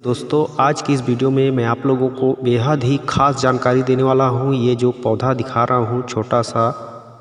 दोस्तों आज की इस वीडियो में मैं आप लोगों को बेहद ही खास जानकारी देने वाला हूं। ये जो पौधा दिखा रहा हूं छोटा सा,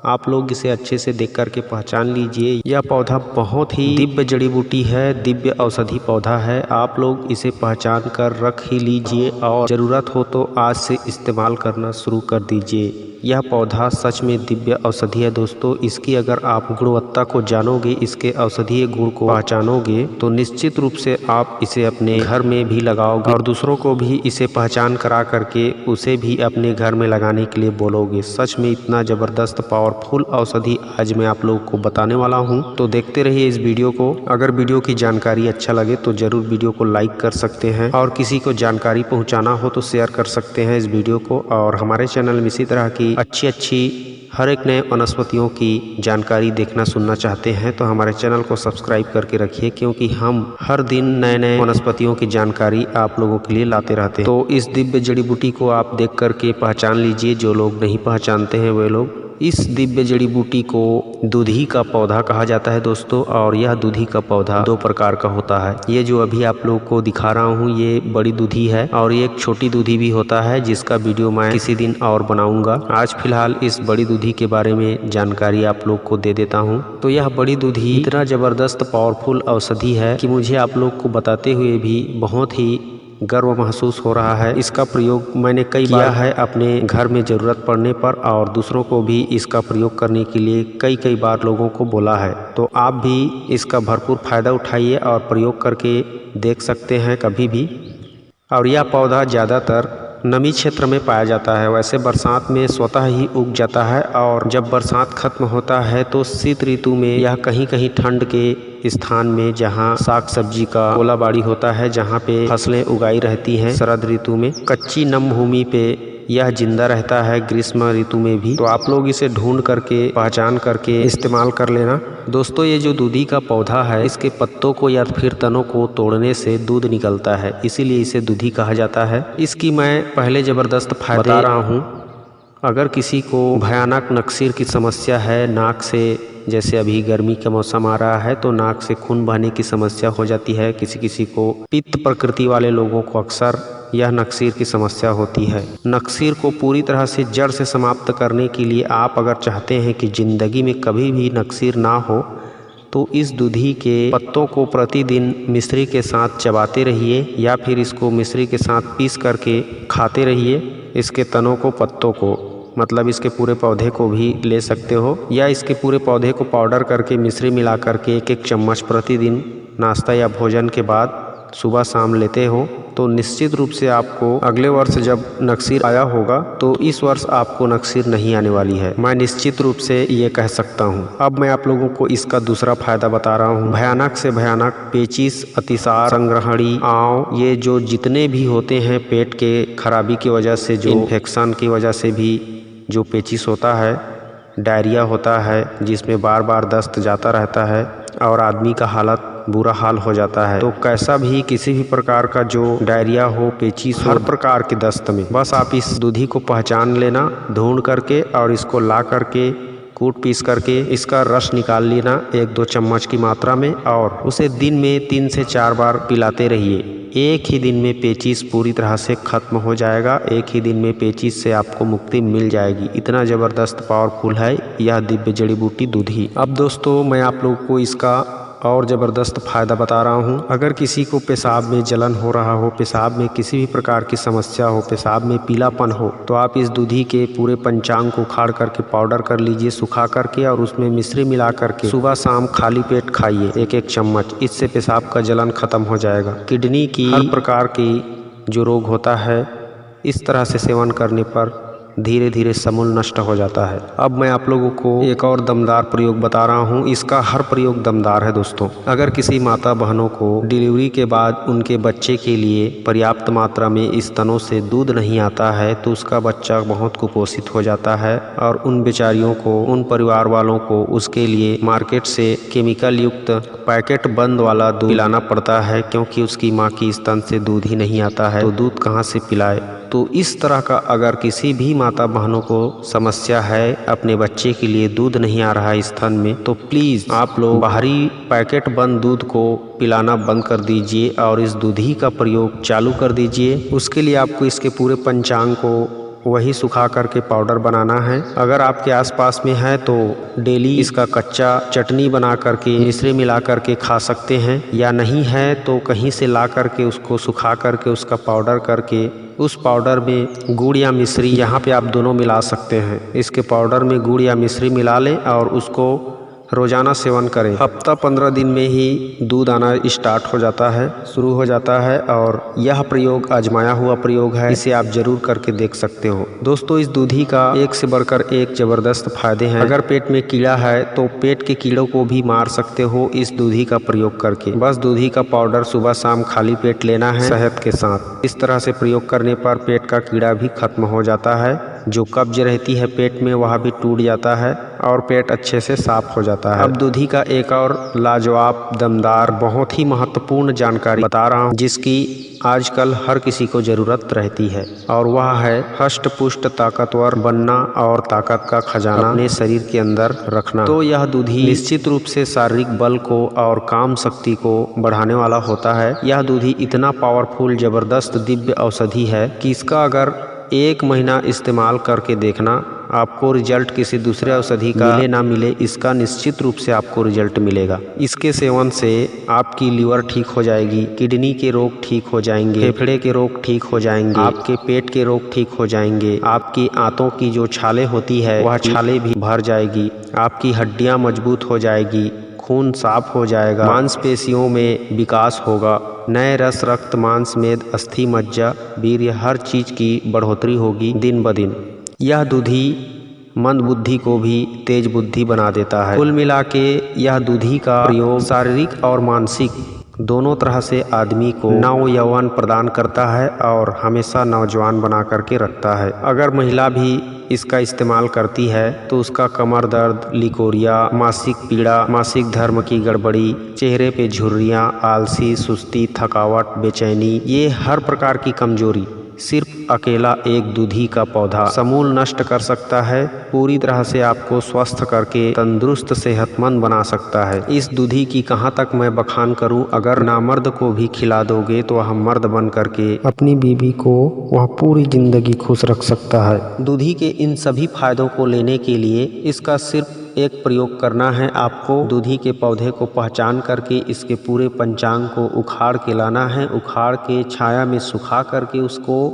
आप लोग इसे अच्छे से देख करके पहचान लीजिए। यह पौधा बहुत ही दिव्य जड़ी बूटी है, दिव्य औषधि पौधा है। आप लोग इसे पहचान कर रख ही लीजिए और ज़रूरत हो तो आज से इस्तेमाल करना शुरू कर दीजिए। यह पौधा सच में दिव्य औषधि है दोस्तों। इसकी अगर आप गुणवत्ता को जानोगे, इसके औषधीय गुण को पहचानोगे तो निश्चित रूप से आप इसे अपने घर में भी लगाओगे और दूसरों को भी इसे पहचान करा करके उसे भी अपने घर में लगाने के लिए बोलोगे। सच में इतना ज़बरदस्त पावरफुल औषधि आज मैं आप लोगों को बताने वाला हूं, तो देखते रहिए इस वीडियो को। अगर वीडियो की जानकारी अच्छा लगे तो जरूर वीडियो को लाइक कर सकते हैं और किसी को जानकारी पहुंचाना हो तो शेयर कर सकते हैं इस वीडियो को। और हमारे चैनल में इसी तरह की अच्छी हर एक नए वनस्पतियों की जानकारी देखना सुनना चाहते हैं तो हमारे चैनल को सब्सक्राइब करके रखिए, क्योंकि हम हर दिन नए नए वनस्पतियों की जानकारी आप लोगों के लिए लाते रहते हैं। तो इस दिव्य जड़ी बूटी को आप देख करके पहचान लीजिए। जो लोग नहीं पहचानते हैं वे लोग। इस दिव्य जड़ी बूटी को दूधी का पौधा कहा जाता है दोस्तों, और यह दूधी का पौधा दो प्रकार का होता है। ये जो अभी आप लोगों को दिखा रहा हूँ ये बड़ी दूधी है और ये एक छोटी दूधी भी होता है, जिसका वीडियो मैं किसी दिन और बनाऊंगा। आज फिलहाल इस बड़ी दूधी के बारे में जानकारी आप लोग को दे देता हूँ। तो यह बड़ी दूधी इतना जबरदस्त पावरफुल औषधि है कि मुझे आप लोग को बताते हुए भी बहुत ही गर्व महसूस हो रहा है। इसका प्रयोग मैंने कई बार है अपने घर में ज़रूरत पड़ने पर, और दूसरों को भी इसका प्रयोग करने के लिए कई बार लोगों को बोला है। तो आप भी इसका भरपूर फ़ायदा उठाइए और प्रयोग करके देख सकते हैं कभी भी। और यह पौधा ज़्यादातर नमी क्षेत्र में पाया जाता है। वैसे बरसात में स्वतः ही उग जाता है, और जब बरसात खत्म होता है तो शीत ऋतु में यह कहीं कहीं ठंड के स्थान में, जहां साग सब्जी का ओलाबाड़ी होता है, जहां पे फसलें उगाई रहती हैं शरद ऋतु में, कच्ची नम भूमि पे यह जिंदा रहता है ग्रीष्म ऋतु में भी। तो आप लोग इसे ढूंढ करके पहचान करके इस्तेमाल कर लेना दोस्तों। ये जो दूधी का पौधा है, इसके पत्तों को या फिर तनों को तोड़ने से दूध निकलता है, इसीलिए इसे दूधी कहा जाता है। इसकी मैं पहले ज़बरदस्त फायदे बता रहा हूँ। अगर किसी को भयानक नक्सीर की समस्या है, नाक से, जैसे अभी गर्मी का मौसम आ रहा है तो नाक से खून बहने की समस्या हो जाती है। किसी को पित्त प्रकृति वाले लोगों को अक्सर यह नक्सीर की समस्या होती है। नक्सीर को पूरी तरह से जड़ से समाप्त करने के लिए आप अगर चाहते हैं कि ज़िंदगी में कभी भी नक्सीर ना हो, तो इस दूधी के पत्तों को प्रतिदिन मिश्री के साथ चबाते रहिए, या फिर इसको मिश्री के साथ पीस करके खाते रहिए। इसके तनों को, पत्तों को, मतलब इसके पूरे पौधे को भी ले सकते हो, या इसके पूरे पौधे को पाउडर करके मिश्री मिला करके एक चम्मच प्रतिदिन नाश्ता या भोजन के बाद सुबह शाम लेते हो, तो निश्चित रूप से आपको अगले वर्ष जब नक्सीर आया होगा तो इस वर्ष आपको नक्सीर नहीं आने वाली है। मैं निश्चित रूप से ये कह सकता हूँ। अब मैं आप लोगों को इसका दूसरा फायदा बता रहा हूँ। भयानक से भयानक पेचिश, अतिसार, संग्रहणी, आंव, ये जो जितने भी होते हैं पेट के खराबी की वजह से, जो इन्फेक्शन की वजह से भी जो पेचिश होता है, डायरिया होता है जिसमें बार बार दस्त जाता रहता है और आदमी का हालत बुरा हाल हो जाता है, तो कैसा भी किसी भी प्रकार का जो डायरिया हो, पेचिश, हर प्रकार के दस्त में बस आप इस दूधी को पहचान लेना ढूंढ करके, और इसको ला करके कूट पीस करके इसका रस निकाल लेना 1-2 चम्मच की मात्रा में, और उसे दिन में 3 से 4 बार पिलाते रहिए। एक ही दिन में पेचिश पूरी तरह से खत्म हो जाएगा। एक ही दिन में पेचिश से आपको मुक्ति मिल जाएगी। इतना ज़बरदस्त पावरफुल है यह दिव्य जड़ी बूटी दूधी। अब दोस्तों मैं आप लोगों को इसका और ज़बरदस्त फ़ायदा बता रहा हूँ। अगर किसी को पेशाब में जलन हो रहा हो, पेशाब में किसी भी प्रकार की समस्या हो, पेशाब में पीलापन हो, तो आप इस दूधी के पूरे पंचांग को उखाड़ करके पाउडर कर लीजिए सुखा करके, और उसमें मिश्री मिला करके सुबह शाम खाली पेट खाइए 1-1 चम्मच। इससे पेशाब का जलन खत्म हो जाएगा। किडनी की हर प्रकार की जो रोग होता है, इस तरह से सेवन करने पर धीरे धीरे समूल नष्ट हो जाता है। अब मैं आप लोगों को एक और दमदार प्रयोग बता रहा हूँ। इसका हर प्रयोग दमदार है दोस्तों। अगर किसी माता बहनों को डिलीवरी के बाद उनके बच्चे के लिए पर्याप्त मात्रा में इस स्तनों से दूध नहीं आता है, तो उसका बच्चा बहुत कुपोषित हो जाता है, और उन बेचारियों को, उन परिवार वालों को उसके लिए मार्केट से केमिकल युक्त पैकेट बंद वाला दूध पिलाना पड़ता है, क्योंकि उसकी माँ की स्तन से दूध ही नहीं आता है, तो दूध कहाँ से पिलाए। तो इस तरह का अगर किसी भी माता बहनों को समस्या है, अपने बच्चे के लिए दूध नहीं आ रहा है स्तन में, तो प्लीज़ आप लोग बाहरी पैकेट बंद दूध को पिलाना बंद कर दीजिए और इस दूधी का प्रयोग चालू कर दीजिए। उसके लिए आपको इसके पूरे पंचांग को वही सुखा करके पाउडर बनाना है। अगर आपके आसपास में है तो डेली इसका कच्चा चटनी बना करके मिश्री मिला करके खा सकते हैं, या नहीं है तो कहीं से ला करके उसको सुखा करके उसका पाउडर करके उस पाउडर में गुड़ या मिश्री, यहाँ पे आप दोनों मिला सकते हैं। इसके पाउडर में गुड़ या मिश्री मिला लें और उसको रोजाना सेवन करें। हफ्ता 15 दिन में ही दूध आना स्टार्ट हो जाता है, शुरू हो जाता है, और यह प्रयोग आजमाया हुआ प्रयोग है, इसे आप जरूर करके देख सकते हो। दोस्तों, इस दूधी का एक से बढ़कर एक जबरदस्त फायदे हैं। अगर पेट में कीड़ा है तो पेट के कीड़ों को भी मार सकते हो इस दूधी का प्रयोग करके। बस दूधी का पाउडर सुबह शाम खाली पेट लेना है शहद के साथ। इस तरह से प्रयोग करने पर पेट का कीड़ा भी खत्म हो जाता है, जो कब्ज रहती है पेट में वह भी टूट जाता है और पेट अच्छे से साफ हो जाता है। अब दूधी का एक और लाजवाब, दमदार, बहुत ही महत्वपूर्ण जानकारी बता रहा हूँ, जिसकी आजकल हर किसी को जरूरत रहती है, और वह है हष्ट पुष्ट ताकतवर बनना और ताकत का खजाना अपने शरीर के अंदर रखना। तो यह दूधी निश्चित रूप से शारीरिक बल को और काम शक्ति को बढ़ाने वाला होता है। यह दूधी इतना पावरफुल, जबरदस्त, दिव्य औषधि है कि इसका अगर 1 महीना इस्तेमाल करके देखना, आपको रिजल्ट किसी दूसरे औषधि का मिले ना मिले, इसका निश्चित रूप से आपको रिजल्ट मिलेगा। इसके सेवन से आपकी लीवर ठीक हो जाएगी, किडनी के रोग ठीक हो जाएंगे, फेफड़े के रोग ठीक हो जाएंगे, आपके पेट के रोग ठीक हो जाएंगे, आपकी आंतों की जो छाले होती है वह छाले भी भर जाएगी, आपकी हड्डियां मजबूत हो जाएगी, खून साफ हो जाएगा, मांसपेशियों में विकास होगा, नए रस, रक्त, मांस, मेद, अस्थि, मज्जा, वीर्य, हर चीज की बढ़ोतरी होगी दिन ब दिन। यह दूधी मंद बुद्धि को भी तेज बुद्धि बना देता है। कुल मिला के यह दूधी का प्रयोग शारीरिक और मानसिक दोनों तरह से आदमी को नव यौवन प्रदान करता है और हमेशा नौजवान बना करके रखता है। अगर महिला भी इसका इस्तेमाल करती है तो उसका कमर दर्द, लिकोरिया, मासिक पीड़ा, मासिक धर्म की गड़बड़ी, चेहरे पे झुर्रियाँ, आलसी, सुस्ती, थकावट, बेचैनी, ये हर प्रकार की कमजोरी सिर्फ अकेला एक दूधी का पौधा समूल नष्ट कर सकता है। पूरी तरह से आपको स्वस्थ करके तंदुरुस्त, सेहतमंद बना सकता है। इस दूधी की कहाँ तक मैं बखान करूं, अगर नामर्द को भी खिला दोगे तो वह मर्द बन करके अपनी बीवी को वह पूरी जिंदगी खुश रख सकता है। दूधी के इन सभी फायदों को लेने के लिए इसका सिर्फ एक प्रयोग करना है। आपको दूधी के पौधे को पहचान करके इसके पूरे पंचांग को उखाड़ के लाना है। उखाड़ के छाया में सुखा करके उसको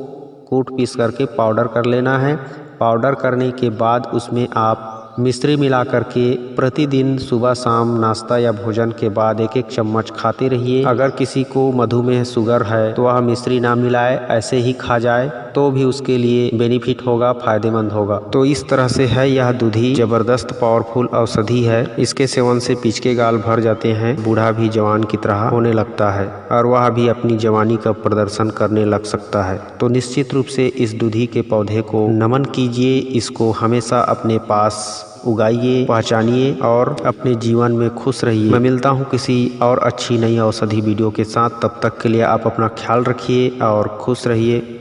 कूट पीस करके पाउडर कर लेना है। पाउडर करने के बाद उसमें आप मिश्री मिला करके प्रतिदिन सुबह शाम नाश्ता या भोजन के बाद 1-1 चम्मच खाते रहिए। अगर किसी को मधुमेह, शुगर है तो वह मिश्री ना मिलाए, ऐसे ही खा जाए तो भी उसके लिए बेनिफिट होगा, फायदेमंद होगा। तो इस तरह से है यह दूधी जबरदस्त पावरफुल औषधि है। इसके सेवन से पिचके गाल भर जाते हैं, बूढ़ा भी जवान की तरह होने लगता है और वह भी अपनी जवानी का प्रदर्शन करने लग सकता है। तो निश्चित रूप से इस दूधी के पौधे को नमन कीजिए, इसको हमेशा अपने पास उगाइए, पहचानिए और अपने जीवन में खुश रहिए। मैं मिलता हूँ किसी और अच्छी नई औषधि वीडियो के साथ। तब तक के लिए आप अपना ख्याल रखिए और खुश रहिए।